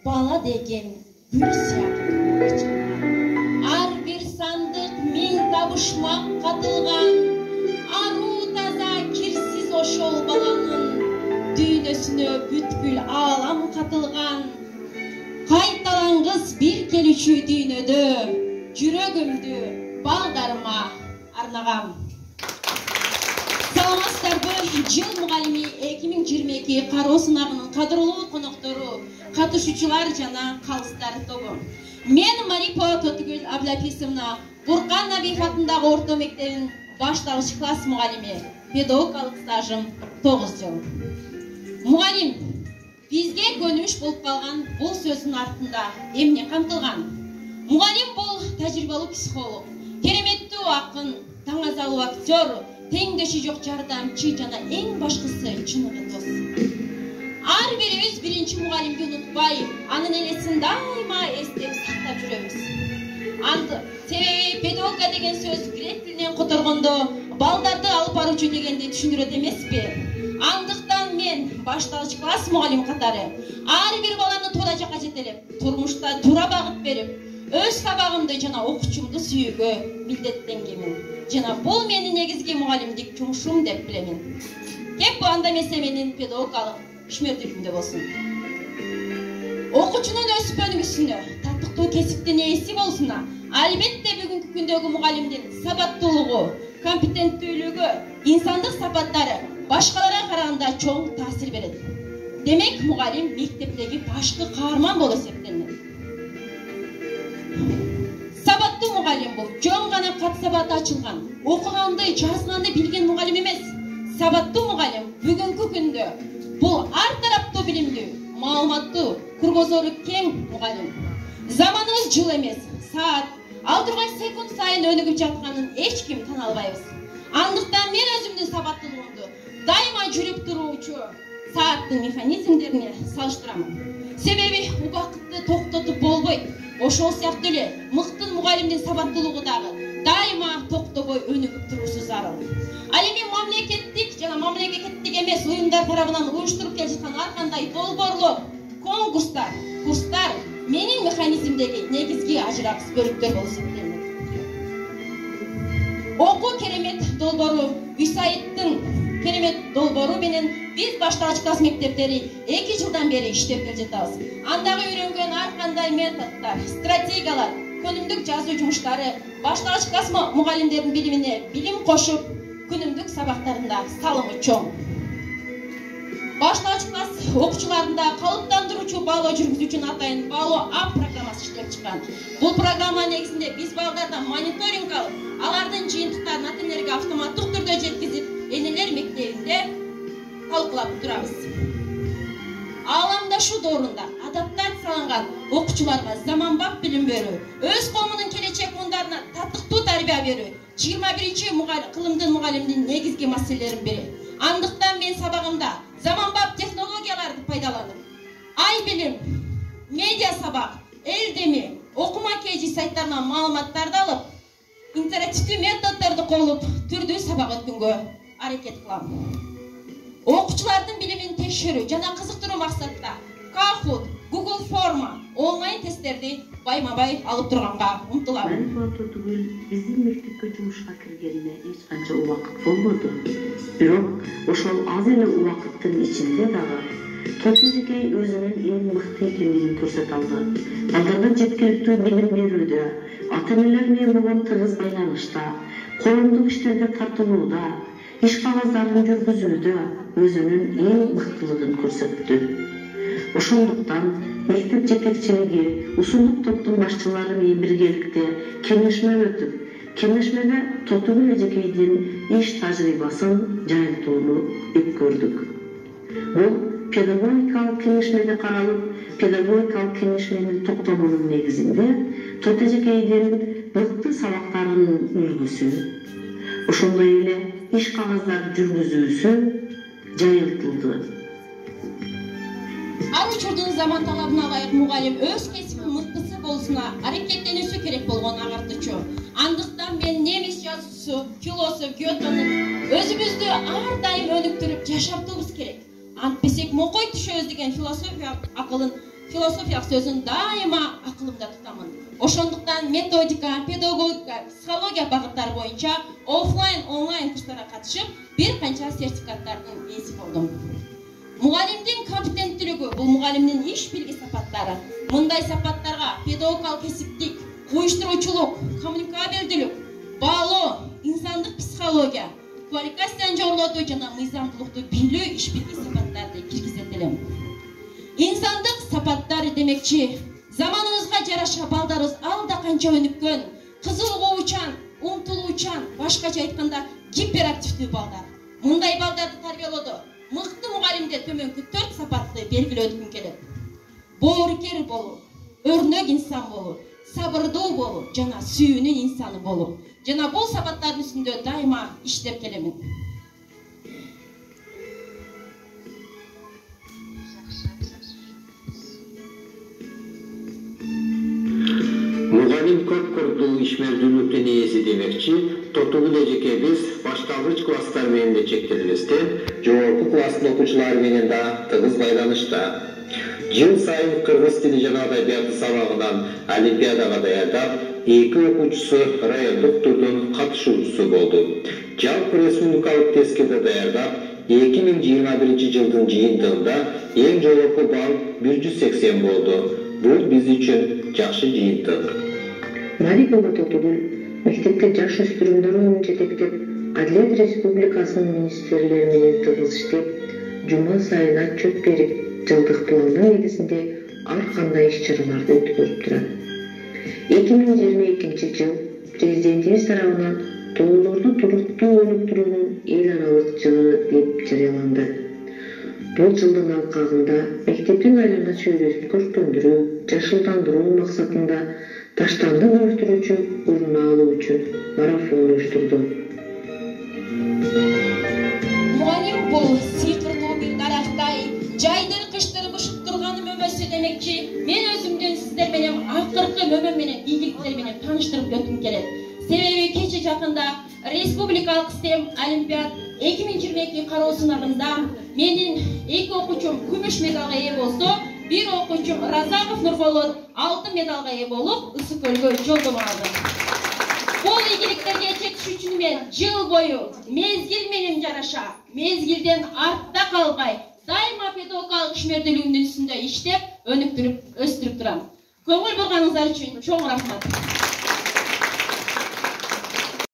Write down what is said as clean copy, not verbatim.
бала деген гүл сияқты. Ар бир сандык миң табышмак катылган, ару таза кирсиз ошол баланын дүйнөсүнө бүткүл аалам катылган. Кайталангыс бир келүүчү дүйнөдө, жүрөгүмдү балдарыма арнагам. Саламатсыздарбы? Жыл мугалими 2022 кароо сынагынын кадырлуу коноктору, катышуучулар жана калыстар тобу. Мен Марипо Тотугүл Аблаписовна Буркан Набиев атындагы орто мектебинин башталгыч класс мугалими, педагогикалык стажым 9 жыл. Мугалим бизге көнүмүш болуп калган бул сөздүн артында эмне камтылган? Мугалим бул тажрыйбалуу психолог, кереметтүү акын, таңазалуу актер, теңдеши жок жардамчы жана эң башкысы чыныгы дос. Ар бирибиз биринчи мугалимди унутпай, анын энесин дайыма эстеп сактап жүрөбүз. Себеби педагогика деген сөз грек тилинен которгондо балдарды алып баруучу дегенди түшүндүрөт эмеспи? Андыктан мен башталгыч класс мугалим катары ар бир баланы туура жакка жетелеп, турмушта туура багыт берип, өз сабагымды жана окуучумду сүйүүгө милдеттенгенмин. Жана бул менин негизги мугалимдик жумушум деп билемин. Кеп бу анда эмесе менин педагогикалык ишмердүүлүгүмдө болсун. Окуучунун өсүп өнүгүшүнө, татыктуу кесиптин ээси болсуна, албетте бүгүнкү күндөгү мугалимдин сабаттуулугу, компетенттүүлүгү, инсандык сапаттары башкаларга караганда чоң таасир берет. Демек, мугалим мектептеги башкы каарман болуп эсептелет. Сабаттуу мугалим бул жөн гана кат сабаты ачылган, окуганды, жазганды билген мугалим эмес. Сабаттуу мугалим бүгүнкү күндө бул ар тараптуу билимдүү, маалыматтуу, кругозору кең мугалим. Заманыбыз жыл эмес, саат, ал турган секунд сайын өнүгүп жатканын эч ким тана албайбыз. Андыктан мен өзүмдүн сабаттуулугумду дайыма жүрүп туруучу сааттын механизмдерине салыштырамын. Себеби убакытты токтотуп болбойт. Ошол сыяктуу эле мыкты мугалимдин сабаттуулугу дагы дайыма токтобой өнүгүп туруусу зарыл. Ал эми мамлекеттик жана мамлекеттик эмес уюмдар тарабынан уюштуруп келе жаткан ар кандай долбоорлор, конкурстар, курстар менин механизмдеги негизги ажырагыс бөлүктөр болуп эсептелет. Окуу керемет долбоору, үй-сайыттын керемет долбоору менен биз башталгыч класс мектептери 2 жылдан бери иштеп келе жатабыз. Андагы үйрөнгөн ар кандай методдор, стратегиялар, күнүмдүк жазуу жумуштары башталгыч класс мугалимдердин билимине билим кошуп, күнүмдүк сабактарында салымы чоң. Башталгыч класс окуучуларында калыптандыруучу баалоо жүргүзүүчүнүн атайын баалоо ап программасы иштеп чыккан. Бул программа негизинде биз балдардан мониторинг алып, алардын жыйынтыктарын ата-энелерге автоматтык түрдө жеткизип, энелер мектебинде талкуулап турабыз. Ааламдашу доорунда адаптацияланган окуучуларга заманбап билим берүү, өз коомунун келечек муундарына татыктуу тарбия берүү 21-чи кылымдын мугалимдин негизги маселелеринин бири. Андыктан мен сабагымда заманбап технологияларды пайдаланып, ай билим, медиа сабак, элдеми, окума KG сайттарынан маалыматтарды алып, интерактивдүү методдорду колдонуп, түрдүү сабак өткөнгө аракет кылам. Окуучулардын билимин текшерүү жана кызыктыруу максатта Kahoot, Google Forma, онлайн тесттерди байма-бай алып турганга умтулам. Марипо Тотугүл биздин мектепке жумушка киргенине эч канча убакыт болбоду. Бирок ошол аз эле убакыттын ичинде дагы Тотугүл өзүнүн эң мыкты экенин көрсөтө алды. Балдарга жеткиликтүү билим берүүдө, ата-энелер менен болгон тыгыз байланышта, коомдук иштерге тартылууда, иш кагаздарын жүргүзүүдө өзүнүн эң мыктылыгын көрсөттү. Ошондуктан мектеп жетекчилиги усундук топтун башчылары менен биргеликте кеңешме өтүп, кеңешмеде Тотугүл эжекейдин иш тажрыйбасын жайылтууну өткөрдүк. Бул педагогикалык кеңешмеде каралып, педагогикалык кеңешменин токтомунун негизинде Тотугүл эжекейдин мыкты сабактарынын үлгүсү, ошондой эле иш кагаздарды жүргүзүүсү жайылтылды. Ар учурдун заман талабына ылайык мугалим өз кесибинин мыктысы болсуна аракеттенүүсү керек болгон агартуучу. Андыктан мен немис жазуучусу, философ Гётенин өзүбүздү ар дайым өнүктүрүп жашартуубуз керек. Антпесек мокой түшөбүз деген философия акылын философиялык сөзүн дайыма акылымда тутамын. Ошондуктан методика, педагогика, психология багыттары боюнча офлайн, онлайн курстарга катышып, бир канча сертификаттардын ээси болдум. Мугалимдин компетенттүүлүгү бул мугалимдин иш билги сапаттары. Мындай сапаттарга педагогикалык кесиптик, уюштуруучулук, коммуникабелдүүлүк, баалоо, инсандык психология, квалификацияны жогорулатуу жана мыйзамдуулукту билүү иш билги сапаттарды киргизет элем. İnsandık sapatları demekçi, zamanımızga жараша балдарыбыз алда канча өнүккөн, кызыгуу учан, умтулуучан, башкача айтканда гиперактивдүү балдар. Мындай балдарды тарбиялоодо мыкты мугалимде төмөнкү 4 сапатты белгилөөдүм келет. Боорукер болуу, өрнөк инсан болуу, сабырдуу болуу жана сүйүүнүн инсаны болуу. Жана бул сапаттардын үстүндө дайыма иштеп келемин. Muğalim көп kurduğu işmerdүүлүктүн ээси демекчи, тотугул эжекебиз башталгыч класстар менен да чектелбесте, жогорку класстын окуучулары менен да тыгыз байланышта. Жыл сайын кыргыз тили жана адабияты сабагынан олимпиадага даярдап, 2 окуучусу райондук турдун катышуучусу болду. Жалпы республикалык тескиде даярдап, 2021 жылдын жыйынтыгында эң жогорку балл 180 болду. Бул биз үчүн жакшы жыйынтык. Марипа Тотугул мектепте жаш өспүрүмдөр оюн жетектеп, Адилет Республикасынын министрлери менен тыгыз иштеп, жума сайын отчет берип, жылдык пландын негизинде ар кандай иш-чараларды өткөрүп турат. 2022 жыл президентибиз тарабынан тоолорду туруктуу өнүктүрүүнүн эл аралык жылы деп жарыяланды. Бул жылдын алкагында мектептин айлана чөйрөсүн көркөмдүрүү, жашылдандыруу максатында таштандын өстүрүүчү урун алуу үчүн марафон уюштурду. Мугалим бул сыйкырдуу бир дарактай, жайдыр кыштыр бышып турган мөмөсү демекчи, мен өзүмдүн сиздер менен акыркы мөмөм менен ийгиликтер менен тааныштырып өткүм келет. Себеби кече жакында республикалык STEM олимпиад 2022 кароо сынагында менин 2 окуучум күмүш медалга ээ болсо, bir окуучум Разаков Нурболот алтын медалга ээ болуп, Ысыкөлгө жолдомо алды. Бул ийгиликтерге жетиш үчүн мен жыл бою мезгил менен жараша, мезгилден артта калбай, дайыма педагогикалык ишмердүүлүгүмдүн үстүндө иштеп, өнүктүрүп, өстүрүп турам. Көңүл бурганыңыздар үчүн чоң рахмат.